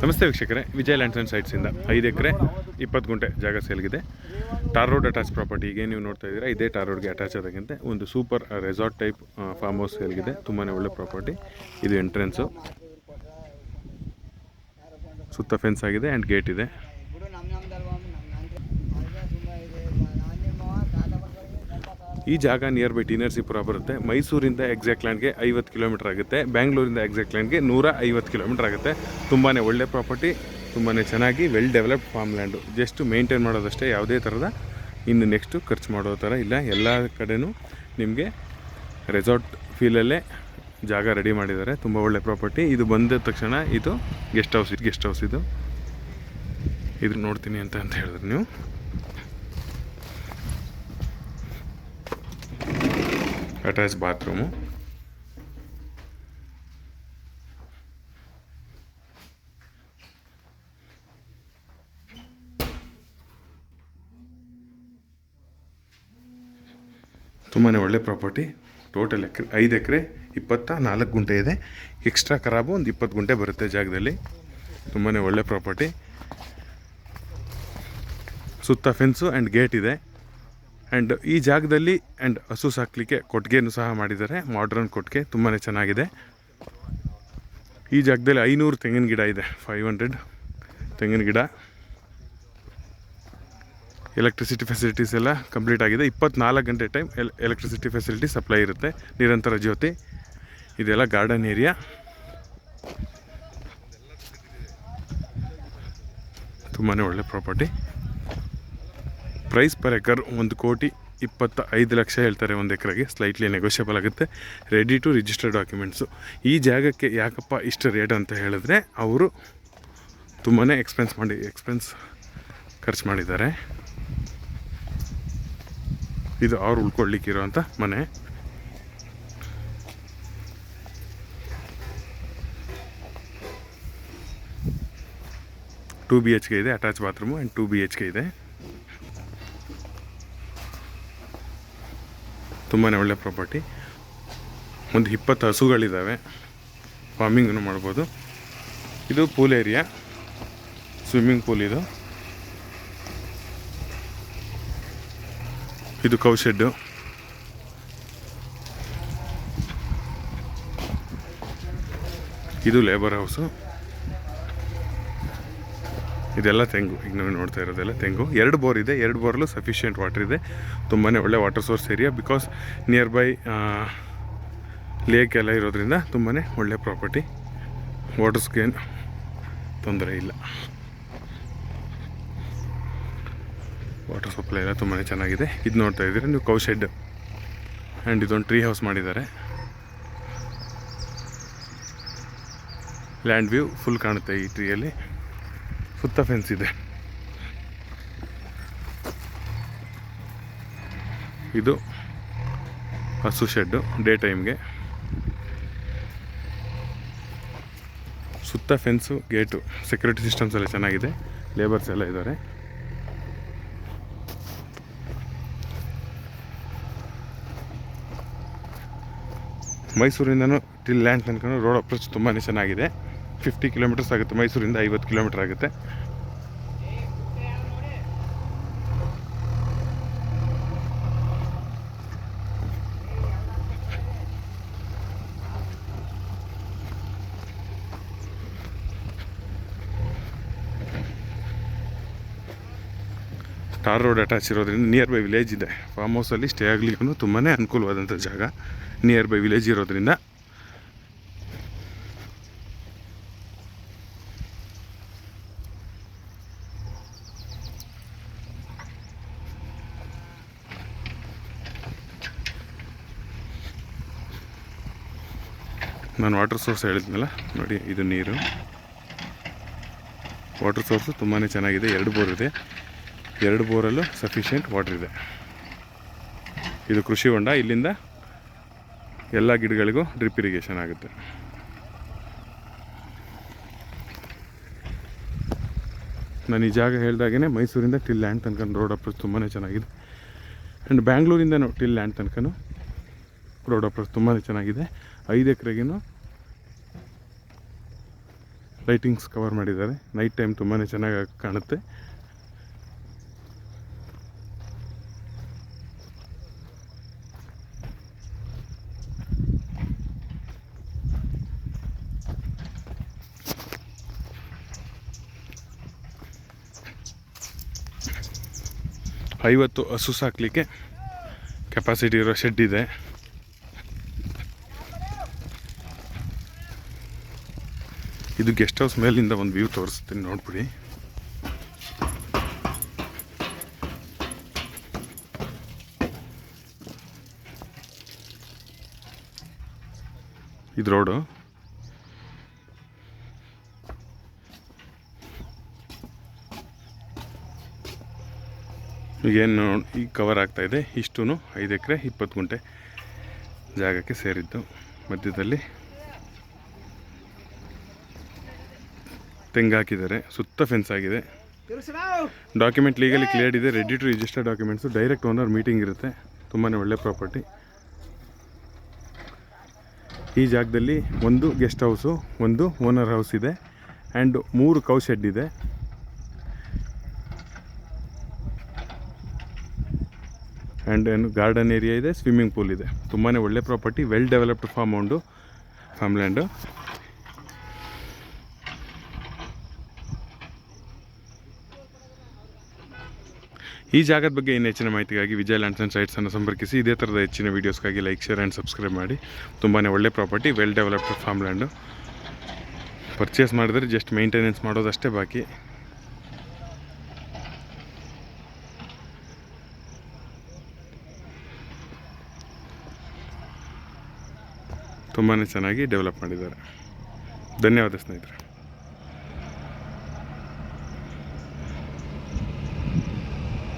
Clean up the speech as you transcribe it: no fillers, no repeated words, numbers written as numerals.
ನಮಸ್ತೆ ವೀಕ್ಷಕರೇ, Vijay lands and ಸೈಟ್ಸಿಂದ 5 ಎಕರೆ 20 ಗುಂಟೆ ಜಾಗ ಸೇಲ್ಗಿದೆ. Tar road attach property. ಈಗ ನೀವು ನೋಡ್ತಾ ಇದ್ದೀರಾ, ಇದೇ ಟಾರ್ ರೋಡ್ಗೆ ಅಟ್ಯಾಚ್ ಆದಾಗಂತೆ ಒಂದು super resort type farm house ಸೇಲ್ಗಿದೆ. ತುಂಬಾ ಒಳ್ಳೆ ಪ್ರಾಪರ್ಟಿ. ಇದು ಎಂಟ್ರೆನ್ಸು, ಸುತ್ತ ಫೆನ್ಸ್ ಆಗಿದೆ ಆ್ಯಂಡ್ ಗೇಟ್ ಇದೆ. ಈ ಜಾಗ ನಿಯರ್ ಬೈ ಟಿ ನರಸೀಪುರ ಬರುತ್ತೆ. ಮೈಸೂರಿಂದ ಎಕ್ಸಾಕ್ಟ್ ಲ್ಯಾಂಡ್ಗೆ 50 ಕಿಲೋಮೀಟರ್ ಆಗುತ್ತೆ. ಬ್ಯಾಂಗ್ಳೂರಿಂದ ಎಕ್ಸಾಕ್ಟ್ ಲ್ಯಾಂಡ್ಗೆ 150 ಕಿಲೋಮೀಟರ್ ಆಗುತ್ತೆ. ತುಂಬಾ ಒಳ್ಳೆ ಪ್ರಾಪರ್ಟಿ, ತುಂಬಾ ಚೆನ್ನಾಗಿ well developed farm land. Just maintain ಮಾಡೋದಷ್ಟೇ, ಯಾವುದೇ ಥರದ ಇನ್ನು ನೆಕ್ಸ್ಟು ಖರ್ಚು ಮಾಡೋ ಥರ ಇಲ್ಲ. ಎಲ್ಲ ಕಡೆಯೂ ನಿಮಗೆ ರೆಸಾರ್ಟ್ ಫೀಲಲ್ಲೇ ಜಾಗ ರೆಡಿ ಮಾಡಿದ್ದಾರೆ. ತುಂಬ ಒಳ್ಳೆ ಪ್ರಾಪರ್ಟಿ. ಇದು ಬಂದ ತಕ್ಷಣ ಇದು ಗೆಸ್ಟ್ ಹೌಸ್ ಇದು ನೋಡ್ತೀನಿ ಅಂತ ಹೇಳಿದ್ರೆ ನೀವು ಅಟ್ಯಾಚ್ ಬಾತ್ರೂಮು, ತುಂಬಾ ಒಳ್ಳೆ ಪ್ರಾಪರ್ಟಿ. ಟೋಟಲ್ 5 ಎಕರೆ 24 ಗುಂಟೆ ಇದೆ. ಎಕ್ಸ್ಟ್ರಾ ಖರಾಬು ಒಂದು 20 ಗುಂಟೆ ಬರುತ್ತೆ ಜಾಗದಲ್ಲಿ. ತುಂಬಾ ಒಳ್ಳೆ ಪ್ರಾಪರ್ಟಿ. ಸುತ್ತ ಫೆನ್ಸು ಆ್ಯಂಡ್ ಗೇಟ್ ಇದೆ. ಆ್ಯಂಡ್ ಈ ಜಾಗದಲ್ಲಿ ಆ್ಯಂಡ್ ಹಸು ಸಾಕಲಿಕ್ಕೆ ಕೊಟ್ಟಿಗೆನೂ ಸಹ ಮಾಡಿದ್ದಾರೆ. ಮಾಡ್ರನ್ ಕೊಟ್ಟಿಗೆ, ತುಂಬಾ ಚೆನ್ನಾಗಿದೆ. ಈ ಜಾಗದಲ್ಲಿ 500 ತೆಂಗಿನ ಗಿಡ ಇದೆ. 500 ತೆಂಗಿನ ಗಿಡ. ಎಲೆಕ್ಟ್ರಿಸಿಟಿ ಫೆಸಿಲಿಟೀಸ್ ಎಲ್ಲ ಕಂಪ್ಲೀಟ್ ಆಗಿದೆ. 24 ಗಂಟೆ ಟೈಮ್ ಎಲೆಕ್ಟ್ರಿಸಿಟಿ ಫೆಸಿಲಿಟಿ ಸಪ್ಲೈ ಇರುತ್ತೆ. ನಿರಂತರ ಜ್ಯೋತಿ. ಇದೆಲ್ಲ ಗಾರ್ಡನ್ ಏರಿಯಾ. ತುಂಬಾ ಒಳ್ಳೆ ಪ್ರಾಪರ್ಟಿ. ಪ್ರೈಸ್ ಪರ್ ಎಕರ್ 1,25,00,000 ಹೇಳ್ತಾರೆ. 1 ಎಕರೆಗೆ ಸ್ಲೈಟ್ಲಿ ನೆಗೋಷಿಯಬಲ್ ಆಗುತ್ತೆ. Ready to register documents. ಈ ಜಾಗಕ್ಕೆ ಯಾಕಪ್ಪ ಇಷ್ಟು ರೇಟ್ ಅಂತ ಹೇಳಿದ್ರೆ, ಅವರು ತುಂಬಾ ಎಕ್ಸ್ಪೆನ್ಸ್ ಖರ್ಚು ಮಾಡಿದ್ದಾರೆ. ಇದು ಅವ್ರು ಉಳ್ಕೊಳ್ಳಿಕ್ಕಿರೋಂಥ ಮನೆ. ಟೂ BHK ಇದೆ, ಅಟ್ಯಾಚ್ ಬಾತ್ರೂಮು ಆ್ಯಂಡ್ 2 BHK ಇದೆ. ತುಂಬಾ ಒಳ್ಳೆ ಪ್ರಾಪರ್ಟಿ. ಒಂದು 20 ಹಸುಗಳಿದ್ದಾವೆ. ಫಾರ್ಮಿಂಗನ್ನು ಮಾಡ್ಬೋದು. ಇದು ಪೂಲ್ ಏರಿಯಾ, ಸ್ವಿಮ್ಮಿಂಗ್ ಪೂಲ್ ಇದು. ಇದು ಕೌ ಶೆಡ್ಡು. ಇದು ಲೇಬರ್ ಹೌಸು. ಇದೆಲ್ಲ ತೆಂಗು. ಈಗ ನಾವು ನೋಡ್ತಾ ಇರೋದೆಲ್ಲ ತೆಂಗು. 2 ಬೋರ್ ಇದೆ. 2 ಬೋರಲ್ಲೂ ಸಫಿಷಿಯೆಂಟ್ ವಾಟರ್ ಇದೆ. ತುಂಬಾ ಒಳ್ಳೆ water source area. Because near by lake ಎಲ್ಲ ಇರೋದ್ರಿಂದ ತುಂಬಾ ಒಳ್ಳೆ ಪ್ರಾಪರ್ಟಿ. ವಾಟರ್ಸ್ಗೇನು ತೊಂದರೆ ಇಲ್ಲ. ವಾಟರ್ ಸಪ್ಲೈ ಎಲ್ಲ ತುಂಬಾ ಚೆನ್ನಾಗಿದೆ. ಇದು ನೋಡ್ತಾ ಇದ್ದೀರಾ ನೀವು, ಕೌ ಶೆಡ್. ಆ್ಯಂಡ್ ಇದೊಂದು ಟ್ರೀ ಹೌಸ್ ಮಾಡಿದ್ದಾರೆ. ಲ್ಯಾಂಡ್ ವ್ಯೂ ಫುಲ್ ಕಾಣುತ್ತೆ ಈ ಟ್ರೀಯಲ್ಲಿ. ಸುತ್ತ ಫೆನ್ಸ್ ಇದೆ. ಇದು ಹಸು ಶೆಡ್ಡು ಡೇ ಟೈಮ್ಗೆ. ಸುತ್ತ ಫೆನ್ಸು, ಗೇಟು, ಸೆಕ್ಯೂರಿಟಿ ಸಿಸ್ಟಮ್ಸ್ ಎಲ್ಲ ಚೆನ್ನಾಗಿದೆ. ಲೇಬರ್ಸ್ ಎಲ್ಲ ಇದ್ದಾರೆ. ಮೈಸೂರಿಂದನೂ ಟಿಲ್ ಲ್ಯಾಂಡ್ ತನಕ ರೋಡ್ ಅಪ್ರೋಚ್ ತುಂಬಾ ಚೆನ್ನಾಗಿದೆ. 50 ಕಿಲೋಮೀಟರ್ಸ್ ಆಗುತ್ತೆ. ಮೈಸೂರಿಂದ 50 ಕಿಲೋಮೀಟರ್ ಆಗುತ್ತೆ. ಟಾರ್ ರೋಡ್ ಅಟ್ಯಾಚ್ ಇರೋದ್ರಿಂದ ನಿಯರ್ ಬೈ ವಿಲೇಜ್ ಇದೆ. ಫಾರ್ಮ್ ಹೌಸಲ್ಲಿ ಸ್ಟೇ ಆಗಲಿಕ್ಕೂ ತುಂಬಾ ಅನುಕೂಲವಾದಂಥ ಜಾಗ. ನಿಯರ್ ಬೈ ವಿಲೇಜ್ ಇರೋದ್ರಿಂದ ನಾನು ವಾಟರ್ ಸೋರ್ಸ್ ಹೇಳಿದ್ನಲ್ಲ ನೋಡಿ, ಇದು ನೀರು. ವಾಟರ್ ಸೋರ್ಸು ತುಂಬಾ ಚೆನ್ನಾಗಿದೆ. 2 ಬೋರ್ ಇದೆ. 2 ಬೋರಲ್ಲೂ ಸಫಿಷಿಯೆಂಟ್ ವಾಟರ್ ಇದೆ. ಇದು ಕೃಷಿ ಹೊಂಡ. ಇಲ್ಲಿಂದ ಎಲ್ಲ ಗಿಡಗಳಿಗೂ ಡ್ರಿಪ್ ಇರಿಗೇಷನ್ ಆಗುತ್ತೆ. ನಾನು ಈ ಜಾಗ ಹೇಳಿದಾಗೇ ಮೈಸೂರಿಂದ ಟಿಲ್ ಲ್ಯಾಂಡ್ ತನಕ ರೋಡ್ ಅಪ್ರೋಚ್ ತುಂಬಾ ಚೆನ್ನಾಗಿದೆ. ಆ್ಯಂಡ್ ಬ್ಯಾಂಗ್ಳೂರಿಂದ ಟಿಲ್ ಲ್ಯಾಂಡ್ ತನಕ ರೋಡ್ ಅಪ್ರೋಚ್ ತುಂಬಾ ಚೆನ್ನಾಗಿದೆ. 5 ಎಕರೆಗೇನು ಲೈಟಿಂಗ್ಸ್ ಕವರ್ ಮಾಡಿದ್ದಾರೆ. ನೈಟ್ ಟೈಮ್ ತುಂಬಾ ಚೆನ್ನಾಗಿ ಕಾಣುತ್ತೆ. ಐವತ್ತು ಹಸು ಸಾಕಲಿಕ್ಕೆ ಕೆಪಾಸಿಟಿ ಇರೋ ಶೆಡ್ ಇದೆ. ಇದು ಗೆಸ್ಟ್ ಹೌಸ್ ಮೇಲಿಂದ ಒಂದು ವ್ಯೂ ತೋರಿಸ್ತೀನಿ, ನೋಡ್ಬಿಡಿ. ಇದು ರೋಡು. ಈಗೇನು ಈಗ ಕವರ್ ಆಗ್ತಾಯಿದೆ, ಇಷ್ಟೂ 5 ಎಕರೆ 20 ಗುಂಟೆ ಜಾಗಕ್ಕೆ ಸೇರಿದ್ದು. ಮಧ್ಯದಲ್ಲಿ ತೆಂಗು ಹಾಕಿದ್ದಾರೆ, ಸುತ್ತ ಫೆನ್ಸ್ ಆಗಿದೆ. ಡಾಕ್ಯುಮೆಂಟ್ ಲೀಗಲಿ ಕ್ಲಿಯರ್ ಇದೆ, ready to register documents. Direct owner meeting ಇರುತ್ತೆ. ತುಂಬಾ ಒಳ್ಳೆ ಪ್ರಾಪರ್ಟಿ. ಈ ಜಾಗದಲ್ಲಿ ಒಂದು ಗೆಸ್ಟ್ ಹೌಸು, ಒಂದು ಓನರ್ ಹೌಸ್ ಇದೆ ಆ್ಯಂಡ್ 3 ಕೌ ಶೆಡ್ ಇದೆ. ಆ್ಯಂಡ್ ಏನು ಗಾರ್ಡನ್ ಏರಿಯಾ ಇದೆ, ಸ್ವಿಮ್ಮಿಂಗ್ ಪೂಲ್ ಇದೆ. ತುಂಬಾ ಒಳ್ಳೆ ಪ್ರಾಪರ್ಟಿ, ವೆಲ್ ಡೆವಲಪ್ಡ್ ಫಾರ್ಮ್ಲ್ಯಾಂಡು. ಈ ಜಾಗದ ಬಗ್ಗೆ ಇನ್ನು ಹೆಚ್ಚಿನ ಮಾಹಿತಿಗಾಗಿ ವಿಜಯ್ ಲ್ಯಾಂಡ್ಸ್ ಆ್ಯಂಡ್ ಸೈಟ್ಸನ್ನು ಸಂಪರ್ಕಿಸಿ. ಇದೇ ಥರದ ಹೆಚ್ಚಿನ ವೀಡಿಯೋಸ್ಗಾಗಿ ಲೈಕ್, ಶೇರ್ ಆ್ಯಂಡ್ ಸಬ್ಸ್ಕ್ರೈಬ್ ಮಾಡಿ. ತುಂಬಾ ಒಳ್ಳೆ ಪ್ರಾಪರ್ಟಿ, ವೆಲ್ ಡೆವಲಪ್ಡ್ ಫಾರ್ಮ್ಲ್ಯಾಂಡು. ಪರ್ಚೇಸ್ ಮಾಡಿದ್ರೆ ಜಸ್ಟ್ ಮೇಂಟೆನೆನ್ಸ್ ಮಾಡೋದಷ್ಟೇ ಬಾಕಿ. ತುಂಬಾ ಚೆನ್ನಾಗಿ ಡೆವಲಪ್ ಮಾಡಿದ್ದಾರೆ. ಧನ್ಯವಾದ ಸ್ನೇಹಿತರೆ.